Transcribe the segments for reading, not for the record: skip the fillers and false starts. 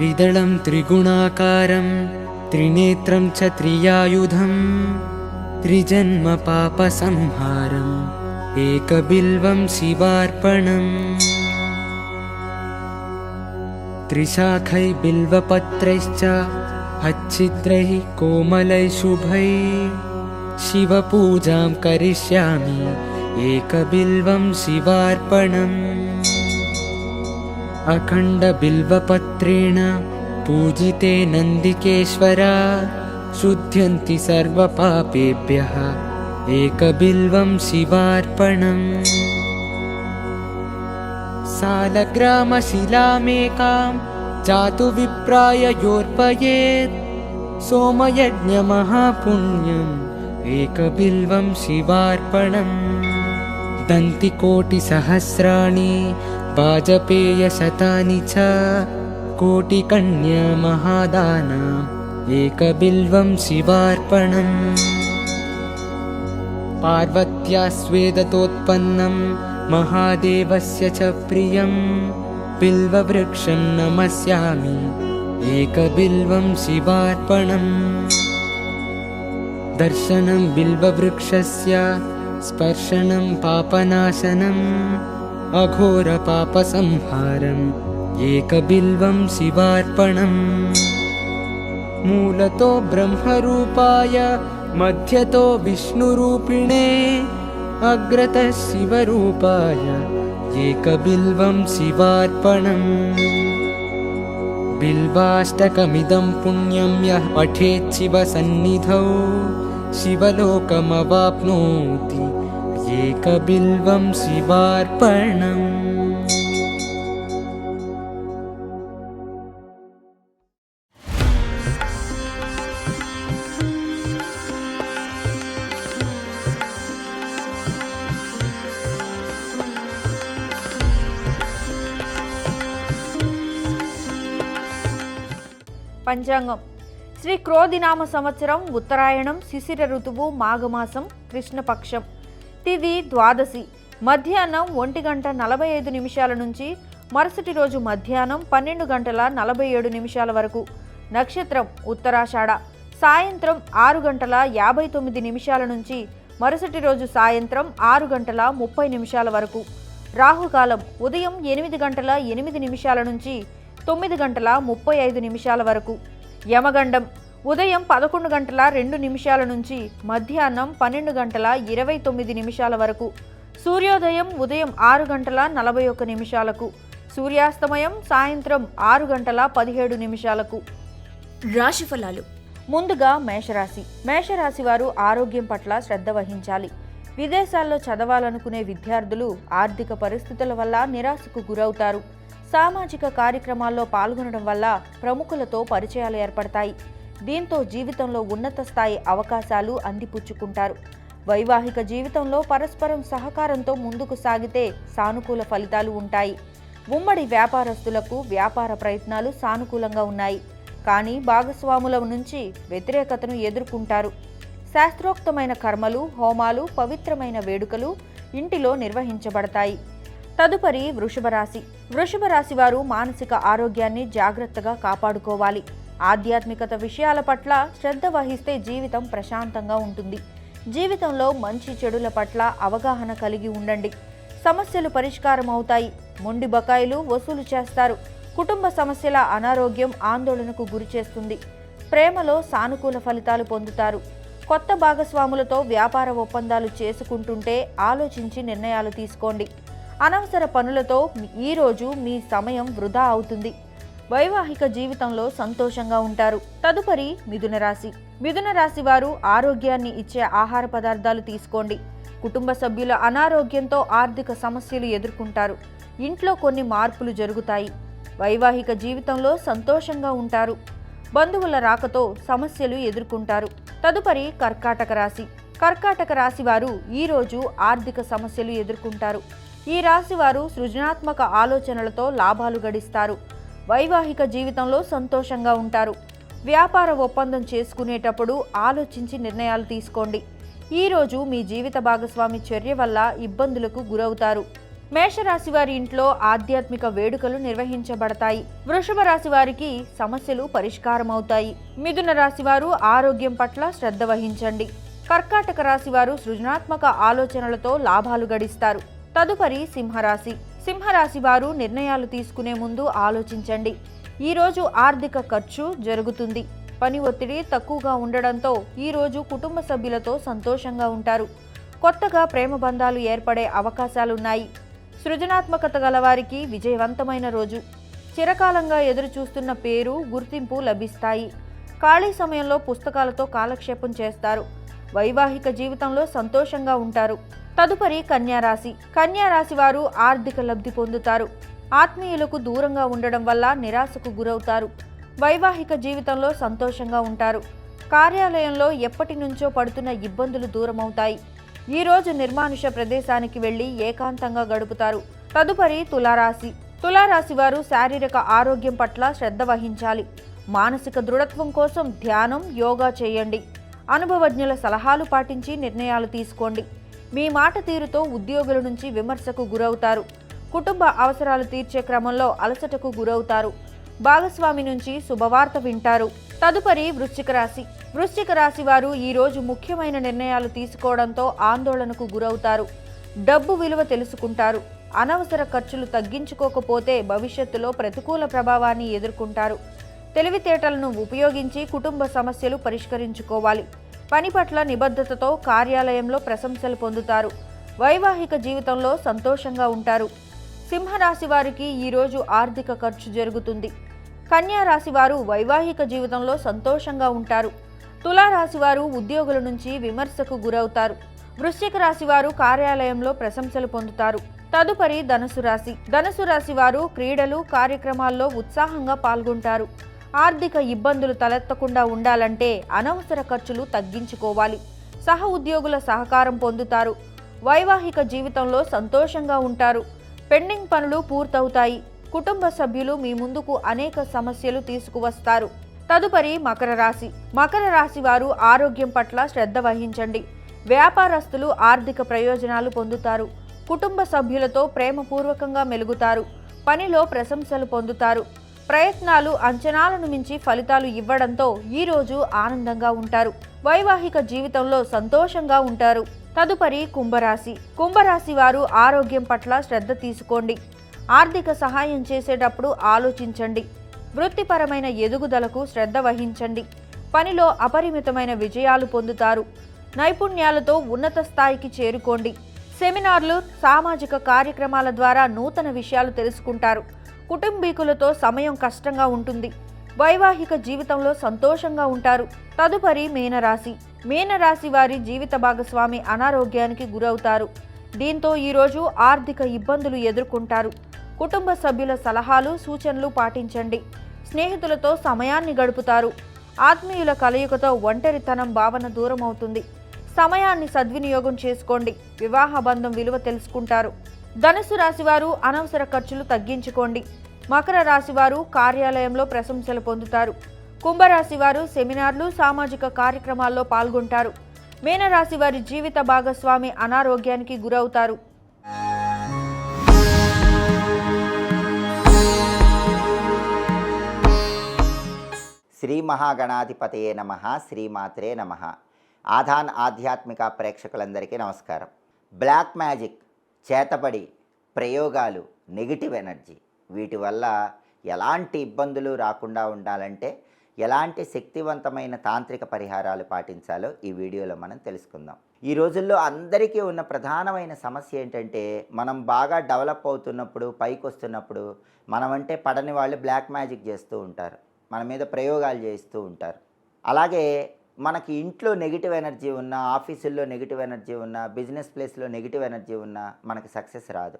त्रिदलं त्रिगुणाकारं त्रिनेत्रं च त्रियायुधं त्रिजन्म पापसंहारम् एकबिल्वं शिवार्पणम् त्रिशाखै बिल्वपत्रैश्च अच्छिद्रैः कोमलैः शुभैः शिवपूजां करिष्यामि एकबिल्वं शिवार्पणम् अखण्डबिल्वपत्रेण पूजिते नन्दिकेश्वरा शुध्यन्ति सर्वपापेभ्यः एकबिल्वं शिवार्पणम् सालग्रामशिलामेकां जातु विप्राय योर्पयेत् सोमयज्ञमहापुण्यम् एकबिल्वं शिवार्पणम् दन्तिकोटिसहस्राणि वाजपेयशतानि च कोटिकन्यामहादानाम् एकबिल्वं शिवार्पणम् पार्वत्या स्वेदतोत्पन्नं महादेवस्य च प्रियं बिल्ववृक्षं नमस्यामि एकबिल्वं शिवार्पणम् दर्शनं बिल्ववृक्षस्य स्पर्शनं पापनाशनम् अघोरपापसंहारम् एकबिल्वं शिवार्पणम् मूलतो ब्रह्मरूपाय मध्यतो विष्णुरूपिणे अग्रतः शिवरूपाय एकबिल्वं शिवार्पणम् बिल्वाष्टकमिदं पुण्यं यः पठेत् शिवसन्निधौ शिवलोकमवाप्नोति एकबिल्वं शिवार्पणम्। పంచాంగం శ్రీ క్రోధినామ సంవత్సరం ఉత్తరాయణం శిశిర ఋతువు మాఘమాసం కృష్ణపక్షం తిథి ద్వాదశి మధ్యాహ్నం 1:45 నుంచి మరుసటి రోజు మధ్యాహ్నం 12:47 వరకు నక్షత్రం ఉత్తరాషాఢ సాయంత్రం 6:59 నుంచి మరుసటి రోజు సాయంత్రం 6:30 వరకు రాహుకాలం ఉదయం 8:08 నుంచి 9:35 వరకు యమగండం ఉదయం 11:02 నుంచి మధ్యాహ్నం 12:29 వరకు సూర్యోదయం ఉదయం 6:41 సూర్యాస్తమయం సాయంత్రం 6:17 రాశి ఫలాలు. ముందుగా మేషరాశి వారు ఆరోగ్యం పట్ల శ్రద్ధ వహించాలి. విదేశాల్లో చదవాలనుకునే విద్యార్థులు ఆర్థిక పరిస్థితుల వల్ల నిరాశకు గురవుతారు. సామాజిక కార్యక్రమాల్లో పాల్గొనడం వల్ల ప్రముఖులతో పరిచయాలు ఏర్పడతాయి. దీంతో జీవితంలో ఉన్నత స్థాయి అవకాశాలు అందిపుచ్చుకుంటారు. వైవాహిక జీవితంలో పరస్పరం సహకారంతో ముందుకు సాగితే సానుకూల ఫలితాలు ఉంటాయి. ఉమ్మడి వ్యాపారస్తులకు వ్యాపార ప్రయత్నాలు సానుకూలంగా ఉన్నాయి. కానీ భాగస్వాముల నుంచి వ్యతిరేకతను ఎదుర్కొంటారు. శాస్త్రోక్తమైన కర్మలు, హోమాలు, పవిత్రమైన వేడుకలు ఇంటిలో నిర్వహించబడతాయి. తదుపరి వృషభ రాశి వారు మానసిక ఆరోగ్యాన్ని జాగ్రత్తగా కాపాడుకోవాలి. ఆధ్యాత్మికత విషయాల పట్ల శ్రద్ధ వహిస్తే జీవితం ప్రశాంతంగా ఉంటుంది. జీవితంలో మంచి చెడుల పట్ల అవగాహన కలిగి ఉండండి. సమస్యలు పరిష్కారం అవుతాయి. మొండి బకాయిలు వసూలు చేస్తారు. కుటుంబ సమస్యల అనారోగ్యం ఆందోళనకు గురిచేస్తుంది. ప్రేమలో సానుకూల ఫలితాలు పొందుతారు. కొత్త భాగస్వాములతో వ్యాపార ఒప్పందాలు చేసుకుంటుంటే ఆలోచించి నిర్ణయాలు తీసుకోండి. అనవసర పనులతో ఈరోజు మీ సమయం వృధా అవుతుంది. వైవాహిక జీవితంలో సంతోషంగా ఉంటారు. తదుపరి మిథున రాశి వారు ఆరోగ్యాన్ని ఇచ్చే ఆహార పదార్థాలు తీసుకోండి. కుటుంబ సభ్యుల అనారోగ్యంతో ఆర్థిక సమస్యలు ఎదుర్కొంటారు. ఇంట్లో కొన్ని మార్పులు జరుగుతాయి. వైవాహిక జీవితంలో సంతోషంగా ఉంటారు. బంధువుల రాకతో సమస్యలు ఎదుర్కొంటారు. తదుపరి కర్కాటక రాశి వారు ఈరోజు ఆర్థిక సమస్యలు ఎదుర్కొంటారు. ఈ రాశి వారు సృజనాత్మక ఆలోచనలతో లాభాలు గడిస్తారు. వైవాహిక జీవితంలో సంతోషంగా ఉంటారు. వ్యాపార ఒప్పందం చేసుకునేటప్పుడు ఆలోచించి నిర్ణయాలు తీసుకోండి. ఈరోజు మీ జీవిత భాగస్వామి చర్య వల్ల ఇబ్బందులకు గురవుతారు. మేషరాశి వారి ఇంట్లో ఆధ్యాత్మిక వేడుకలు నిర్వహించబడతాయి. వృషభ రాశి వారికి సమస్యలు పరిష్కారమవుతాయి. మిథున రాశి వారు ఆరోగ్యం పట్ల శ్రద్ధ వహించండి. కర్కాటక రాశి వారు సృజనాత్మక ఆలోచనలతో లాభాలు గడిస్తారు. తదుపరి సింహరాశి. సింహరాశి వారు నిర్ణయాలు తీసుకునే ముందు ఆలోచించండి. ఈరోజు ఆర్థిక ఖర్చు జరుగుతుంది. పని ఒత్తిడి తక్కువగా ఉండడంతో ఈరోజు కుటుంబ సభ్యులతో సంతోషంగా ఉంటారు. కొత్తగా ప్రేమ బంధాలు ఏర్పడే అవకాశాలున్నాయి. సృజనాత్మకత గలవారికి విజయవంతమైన రోజు. చిరకాలంగా ఎదురుచూస్తున్న పేరు, గుర్తింపు లభిస్తాయి. ఖాళీ సమయంలో పుస్తకాలతో కాలక్షేపం చేస్తారు. వైవాహిక జీవితంలో సంతోషంగా ఉంటారు. తదుపరి కన్యారాశి. కన్యారాశి వారు ఆర్థిక లబ్ధి పొందుతారు. ఆత్మీయులకు దూరంగా ఉండడం వల్ల నిరాశకు గురవుతారు. వైవాహిక జీవితంలో సంతోషంగా ఉంటారు. కార్యాలయంలో ఎప్పటి నుంచో పడుతున్న ఇబ్బందులు దూరమవుతాయి. ఈరోజు నిర్మానుష ప్రదేశానికి వెళ్లి ఏకాంతంగా గడుపుతారు. తదుపరి తులారాశి. తులారాశి వారు శారీరక ఆరోగ్యం పట్ల శ్రద్ధ వహించాలి. మానసిక దృఢత్వం కోసం ధ్యానం, యోగా చేయండి. అనుభవజ్ఞుల సలహాలు పాటించి నిర్ణయాలు తీసుకోండి. మీ మాట తీరుతో ఉద్యోగుల నుంచి విమర్శకు గురవుతారు. కుటుంబ అవసరాలు తీర్చే క్రమంలో అలసటకు గురవుతారు. భాగస్వామి నుంచి శుభవార్త వింటారు. తదుపరి వృశ్చిక రాశి. వృశ్చిక రాశి వారు ఈరోజు ముఖ్యమైన నిర్ణయాలు తీసుకోవడంతో ఆందోళనకు గురవుతారు. డబ్బు విలువ తెలుసుకుంటారు. అనవసర ఖర్చులు తగ్గించుకోకపోతే భవిష్యత్తులో ప్రతికూల ప్రభావాన్ని ఎదుర్కొంటారు. తెలివితేటలను ఉపయోగించి కుటుంబ సమస్యలు పరిష్కరించుకోవాలి. పని పట్ల నిబద్ధతతో కార్యాలయంలో ప్రశంసలు పొందుతారు. వైవాహిక జీవితంలో సంతోషంగా ఉంటారు. సింహరాశి వారికి ఈరోజు ఆర్థిక ఖర్చు జరుగుతుంది. కన్యా రాశి వారు వైవాహిక జీవితంలో సంతోషంగా ఉంటారు. తులారాశి వారు ఉద్యోగుల నుంచి విమర్శకు గురవుతారు. వృశ్చిక రాశి వారు కార్యాలయంలో ప్రశంసలు పొందుతారు. తదుపరి ధనుసు రాశి. ధనుసు రాశి వారు క్రీడలు, కార్యక్రమాల్లో ఉత్సాహంగా పాల్గొంటారు. ఆర్థిక ఇబ్బందులు తలెత్తకుండా ఉండాలంటే అనవసర ఖర్చులు తగ్గించుకోవాలి. సహ ఉద్యోగుల సహకారం పొందుతారు. వైవాహిక జీవితంలో సంతోషంగా ఉంటారు. పెండింగ్ పనులు పూర్తవుతాయి. కుటుంబ సభ్యులు మీ ముందుకు అనేక సమస్యలు తీసుకువస్తారు. తదుపరి మకర రాశి. మకర రాశి వారు ఆరోగ్యం పట్ల శ్రద్ధ వహించండి. వ్యాపారస్తులు ఆర్థిక ప్రయోజనాలు పొందుతారు. కుటుంబ సభ్యులతో ప్రేమపూర్వకంగా మెలుగుతారు. పనిలో ప్రశంసలు పొందుతారు. ప్రయత్నాలు అంచనాలను మించి ఫలితాలు ఇవ్వడంతో ఈరోజు ఆనందంగా ఉంటారు. వైవాహిక జీవితంలో సంతోషంగా ఉంటారు. తదుపరి కుంభరాశి. కుంభరాశి వారు ఆరోగ్యం పట్ల శ్రద్ధ తీసుకోండి. ఆర్థిక సహాయం చేసేటప్పుడు ఆలోచించండి. వృత్తిపరమైన ఎదుగుదలకు శ్రద్ధ వహించండి. పనిలో అపరిమితమైన విజయాలు పొందుతారు. నైపుణ్యాలతో ఉన్నత స్థాయికి చేరుకోండి. సెమినార్లు, సామాజిక కార్యక్రమాల ద్వారా నూతన విషయాలు తెలుసుకుంటారు. కుటుంబీకులతో సమయం కష్టంగా ఉంటుంది. వైవాహిక జీవితంలో సంతోషంగా ఉంటారు. తదుపరి మీనరాశి. మీనరాశి వారి జీవిత భాగస్వామి అనారోగ్యానికి గురవుతారు. దీంతో ఈరోజు ఆర్థిక ఇబ్బందులు ఎదుర్కొంటారు. కుటుంబ సభ్యుల సలహాలు, సూచనలు పాటించండి. స్నేహితులతో సమయాన్ని గడుపుతారు. ఆత్మీయుల కలయికతో ఒంటరితనం భావన దూరం అవుతుంది. సమయాన్ని సద్వినియోగం చేసుకోండి. వివాహ బంధం విలువ తెలుసుకుంటారు. ధనుసు రాశి వారు అనవసర ఖర్చులు తగ్గించుకోండి. మకర రాశి వారు కార్యాలయంలో ప్రశంసలు పొందుతారు. కుంభరాశి వారు సెమినార్లు, సామాజిక కార్యక్రమాల్లో పాల్గొంటారు. మీనరాశి వారి జీవిత భాగస్వామి అనారోగ్యానికి గురవుతారు. శ్రీ మహాగణాధిపతయే నమః. శ్రీమాత్రే నమః. ఆధాన్ ఆధ్యాత్మిక ప్రేక్షకులందరికీ నమస్కారం. బ్లాక్ మ్యాజిక్, చేతబడి, ప్రయోగాలు, నెగిటివ్ ఎనర్జీ, వీటి వల్ల ఎలాంటి ఇబ్బందులు రాకుండా ఉండాలంటే ఎలాంటి శక్తివంతమైన తాంత్రిక పరిహారాలు పాటించాలో ఈ వీడియోలో మనం తెలుసుకుందాం. ఈ రోజుల్లో అందరికీ ఉన్న ప్రధానమైన సమస్య ఏంటంటే, మనం బాగా డెవలప్ అవుతున్నప్పుడు, పైకి వస్తున్నప్పుడు మనమంటే పడని వాళ్ళు బ్లాక్ మ్యాజిక్ చేస్తూ ఉంటారు. మన మీద ప్రయోగాలు చేస్తూ ఉంటారు. అలాగే మనకి ఇంట్లో నెగిటివ్ ఎనర్జీ ఉన్నా, ఆఫీసుల్లో నెగిటివ్ ఎనర్జీ ఉన్నా, బిజినెస్ ప్లేస్లో నెగిటివ్ ఎనర్జీ ఉన్నా మనకి సక్సెస్ రాదు.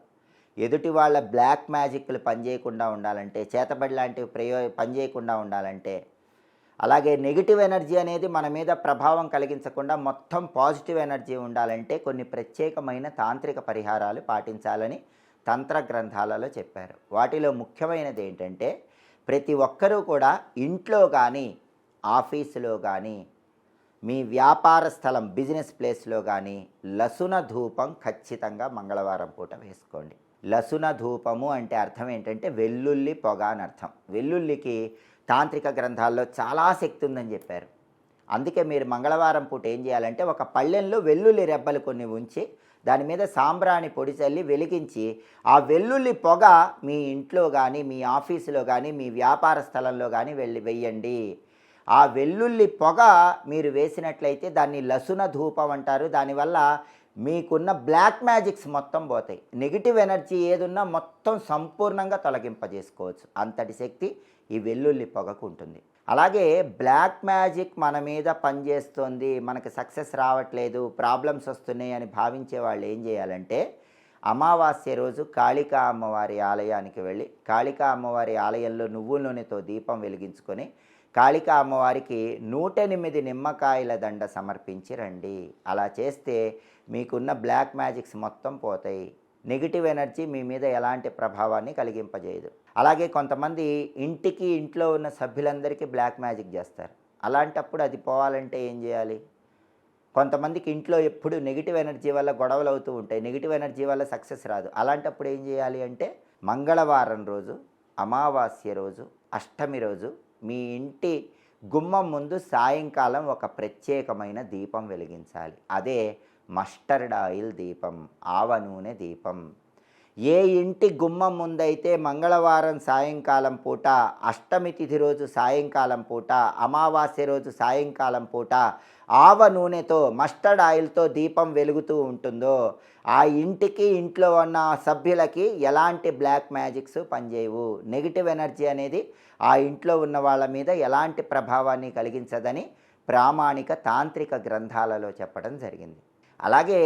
ఎదుటి వాళ్ళ బ్లాక్ మ్యాజిక్లు పనిచేయకుండా ఉండాలంటే, చేతబడి లాంటివి పనిచేయకుండా ఉండాలంటే, అలాగే నెగిటివ్ ఎనర్జీ అనేది మన మీద ప్రభావం కలిగించకుండా మొత్తం పాజిటివ్ ఎనర్జీ ఉండాలంటే కొన్ని ప్రత్యేకమైన తాంత్రిక పరిహారాలు పాటించాలని తంత్ర గ్రంథాలలో చెప్పారు. వాటిలో ముఖ్యమైనది ఏంటంటే, ప్రతి ఒక్కరూ కూడా ఇంట్లో కానీ, ఆఫీసులో కానీ, మీ వ్యాపార స్థలం బిజినెస్ ప్లేస్లో కానీ లసున ధూపం ఖచ్చితంగా మంగళవారం పూట వేసుకోండి. లసున ధూపము అంటే అర్థం ఏంటంటే వెల్లుల్లి పొగ అని అర్థం. వెల్లుల్లికి తాంత్రిక గ్రంథాల్లో చాలా శక్తి ఉందని చెప్పారు. అందుకే మీరు మంగళవారం పూట ఏం చేయాలంటే ఒక పళ్ళెంలో వెల్లుల్లి రెబ్బలు కొన్ని ఉంచి దాని మీద సాంబ్రాణి పొడి చల్లి వెలిగించి ఆ వెల్లుల్లి పొగ మీ ఇంట్లో కానీ మీ ఆఫీసులో కానీ మీ వ్యాపార స్థలంలో కానీ వెయ్యండి. ఆ వెల్లుల్లి పొగ మీరు వేసినట్లయితే దాన్ని లసున ధూపం అంటారు. దానివల్ల మీకున్న బ్లాక్ మ్యాజిక్స్ మొత్తం పోతాయి. నెగిటివ్ ఎనర్జీ ఏదున్నా మొత్తం సంపూర్ణంగా తొలగింపజేసుకోవచ్చు. అంతటి శక్తి ఈ వెల్లుల్లి పొగకు ఉంటుంది. అలాగే బ్లాక్ మ్యాజిక్ మన మీద పనిచేస్తుంది, మనకి సక్సెస్ రావట్లేదు, ప్రాబ్లమ్స్ వస్తున్నాయి అని భావించే వాళ్ళు ఏం చేయాలంటే అమావాస్య రోజు కాళికా అమ్మవారి ఆలయానికి వెళ్ళి కాళికా అమ్మవారి ఆలయంలో నువ్వుల నూనెతో దీపం వెలిగించుకొని కాళికా అమ్మవారికి 108 నిమ్మకాయల దండ సమర్పించి రండి. అలా చేస్తే మీకున్న బ్లాక్ మ్యాజిక్స్ మొత్తం పోతాయి. నెగిటివ్ ఎనర్జీ మీ మీద ఎలాంటి ప్రభావాన్ని కలిగింపజేయదు. అలాగే కొంతమంది ఇంట్లో ఉన్న సభ్యులందరికీ బ్లాక్ మ్యాజిక్ చేస్తారు. అలాంటప్పుడు అది పోవాలంటే ఏం చేయాలి? కొంతమందికి ఇంట్లో ఎప్పుడు నెగిటివ్ ఎనర్జీ వల్ల గొడవలు అవుతూ ఉంటాయి, నెగిటివ్ ఎనర్జీ వల్ల సక్సెస్ రాదు. అలాంటప్పుడు ఏం చేయాలి అంటే మంగళవారం రోజు, అమావాస్య రోజు, అష్టమి రోజు మీ ఇంటి గుమ్మం ముందు సాయంకాలం ఒక ప్రత్యేకమైన దీపం వెలిగించాలి. అదే మస్టర్డ్ ఆయిల్ దీపం, ఆవ నూనె దీపం. ఏ ఇంటి గుమ్మం ముందైతే మంగళవారం సాయంకాలం పూట, అష్టమి తిథి రోజు సాయంకాలం పూట, అమావాస్య రోజు సాయంకాలం పూట ఆవ నూనెతో మస్టర్డ్ ఆయిల్తో దీపం వెలుగుతూ ఉంటుందో ఆ ఇంటికి ఇంట్లో ఉన్న సభ్యులకి ఎలాంటి బ్లాక్ మ్యాజిక్స్ పనిచేయవు. నెగిటివ్ ఎనర్జీ అనేది ఆ ఇంట్లో ఉన్న వాళ్ళ మీద ఎలాంటి ప్రభావాన్ని కలిగించదని ప్రామాణిక తాంత్రిక గ్రంథాలలో చెప్పడం జరిగింది. అలాగే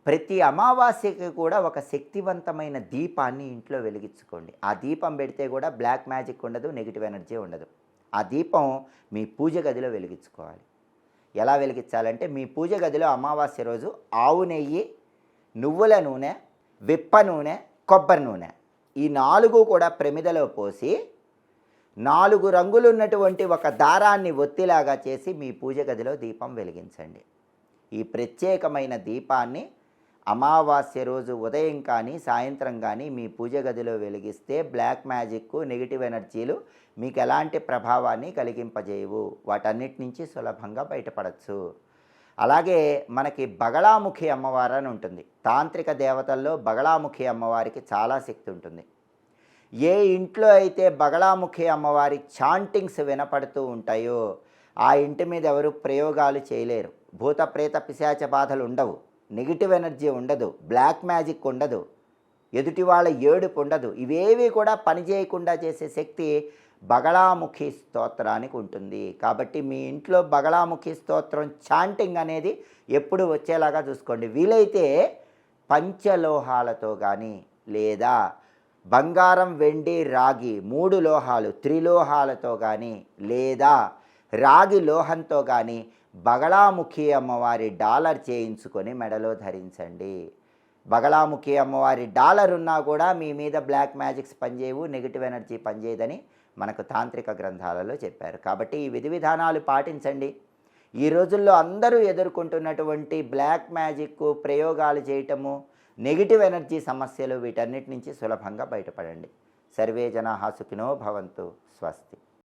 ప్రతి అమావాస్యకి కూడా ఒక శక్తివంతమైన దీపాన్ని ఇంట్లో వెలిగించుకోండి. ఆ దీపం పెడితే కూడా బ్లాక్ మ్యాజిక్ ఉండదు, నెగిటివ్ ఎనర్జీ ఉండదు. ఆ దీపం మీ పూజ గదిలో వెలిగించుకోవాలి. ఎలా వెలిగించాలంటే మీ పూజ గదిలో అమావాస్య రోజు ఆవు నెయ్యి, నువ్వుల నూనె, విప్ప నూనె, కొబ్బరి నూనె ఈ 4 కూడా ప్రమిదలో పోసి 4 రంగులు ఉన్నటువంటి ఒక దారాన్ని ఒత్తిలాగా చేసి మీ పూజ గదిలో దీపం వెలిగించండి. ఈ ప్రత్యేకమైన దీపాన్ని అమావాస్య రోజు ఉదయం కానీ సాయంత్రం కానీ మీ పూజ గదిలో వెలిగిస్తే బ్లాక్ మ్యాజిక్, నెగిటివ్ ఎనర్జీలు మీకు ఎలాంటి ప్రభావాన్ని కలిగింపజేయవు. వాటన్నిటి నుంచి సులభంగా బయటపడవచ్చు. అలాగే మనకి బగళాముఖి అమ్మవారు అని ఉంటుంది. తాంత్రిక దేవతల్లో బగళాముఖి అమ్మవారికి చాలా శక్తి ఉంటుంది. ఏ ఇంట్లో అయితే బగళాముఖి అమ్మవారి చాంటింగ్స్ వినపడుతూ ఉంటాయో ఆ ఇంటి మీద ఎవరు ప్రయోగాలు చేయలేరు. భూత ప్రేత పిశాచ బాధలు ఉండవు, నెగిటివ్ ఎనర్జీ ఉండదు, బ్లాక్ మ్యాజిక్ ఉండదు, ఎదుటి వాళ్ళ ఏడుపు ఉండదు. ఇవేవి కూడా పనిచేయకుండా చేసే శక్తి బగళాముఖి స్తోత్రానికి ఉంటుంది. కాబట్టి మీ ఇంట్లో బగళాముఖి స్తోత్రం చాంటింగ్ అనేది ఎప్పుడు వచ్చేలాగా చూసుకోండి. వీలైతే పంచలోహాలతో కానీ లేదా బంగారం, వెండి, రాగి 3 లోహాలు త్రిలోహాలతో కానీ లేదా రాగి లోహంతో కానీ బగళాముఖి అమ్మవారి డాలర్ చేయించుకొని మెడలో ధరించండి. బగళాముఖి అమ్మవారి డాలర్ ఉన్నా కూడా మీ మీద బ్లాక్ మ్యాజిక్స్ పనిచేయవు, నెగిటివ్ ఎనర్జీ పనిచేయదని మనకు తాంత్రిక గ్రంథాలలో చెప్పారు. కాబట్టి ఈ విధి విధానాలు పాటించండి. ఈ రోజుల్లో అందరూ ఎదుర్కొంటున్నటువంటి బ్లాక్ మ్యాజిక్, ప్రయోగాలు చేయటము, నెగిటివ్ ఎనర్జీ సమస్యలు వీటన్నిటి నుంచి సులభంగా బయటపడండి. సర్వే జనాః సుఖినో భవంతు. స్వస్తి.